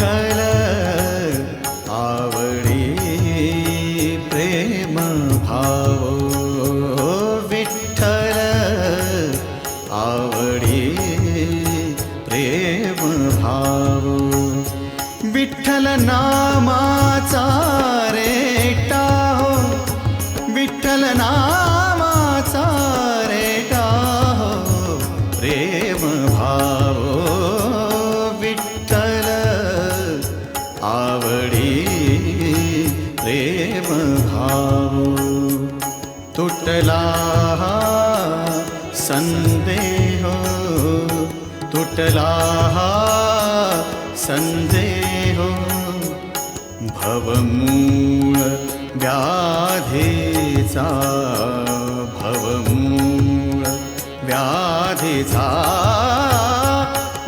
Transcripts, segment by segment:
विठ्ठल आवडी प्रेम भाव विठ्ठल आवडी प्रेम भाव विठ्ठल नामाचा रेटा हो विठ्ठल नामाचा रेटा हो प्रेम भाव विठ्ठल आवडी प्रेम भाव तुटला संदेह तुटला संदेह भवमूळ व्याधीचा भवमूळ व्याधीचा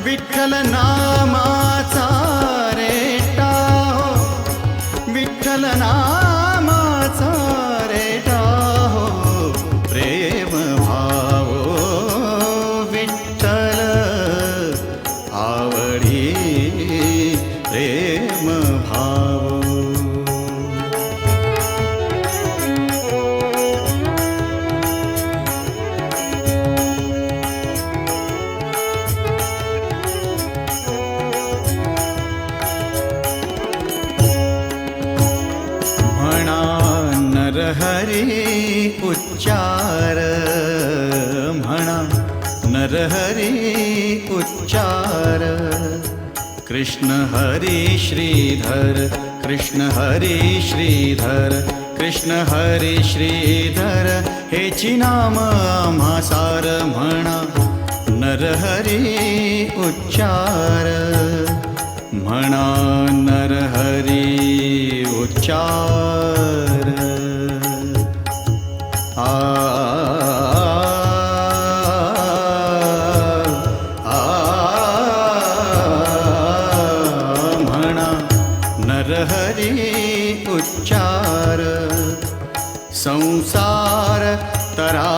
विठ्ठल नामाचा रेटा हो विठ्ठल नामाचा रेटा हो प्रेम भाव विठ्ठल आवडी प्रेम भाव म्हणा नरहरी उच्चार म्हणा नरहरी उच्चार कृष्ण हरी श्रीधर कृष्ण हरी श्रीधर कृष्ण हरी श्रीधर हेची नाम आम्हा सार म्हणा नरहरी उच्चार म्हणा नरहरी उच्चार म्हणा नरहरी उच्चार संसार तरा